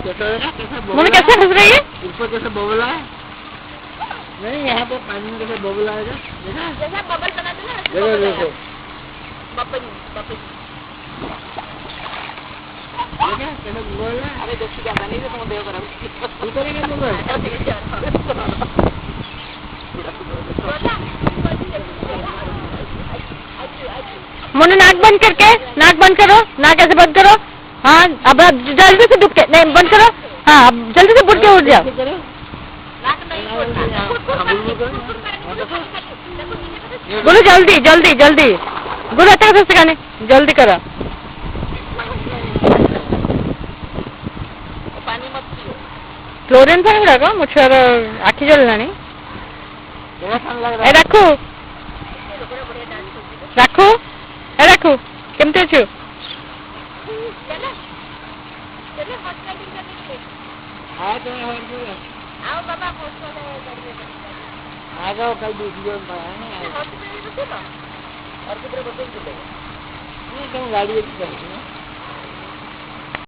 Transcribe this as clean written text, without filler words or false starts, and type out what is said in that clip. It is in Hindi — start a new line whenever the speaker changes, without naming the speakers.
मम्मी कैसे हंस रही है?
ऊपर कैसे बबल है? नहीं यहाँ पे पानी में कैसे बबल आएगा? देखा?
जैसा बबल बनाते ना
देखो देखो।
Bubble bubble.
देखा कैसे बबल है?
अरे देखी क्या नहीं तो तुम देव करो।
तू करेगा बबल?
मोनू नाक बंद करके, नाक बंद करो, नाक ऐसे बंद करो। हाँ अब जल्दी से दुख के नहीं बंद करो। हाँ अब जल्दी से बुड़ के उठ जाओ। बोलो जल्दी जल्दी जल्दी गुरु आता है सिखाने जल्दी करो।
पानी मत पियो।
क्लोरीन पानी लगा मुझे आखि जललानी। रखो रखो रखो केमती अच्छु
आओ बाबा
आ जाओ कल दूसरी
और किधर बदल
गाड़ी अच्छी चलती है।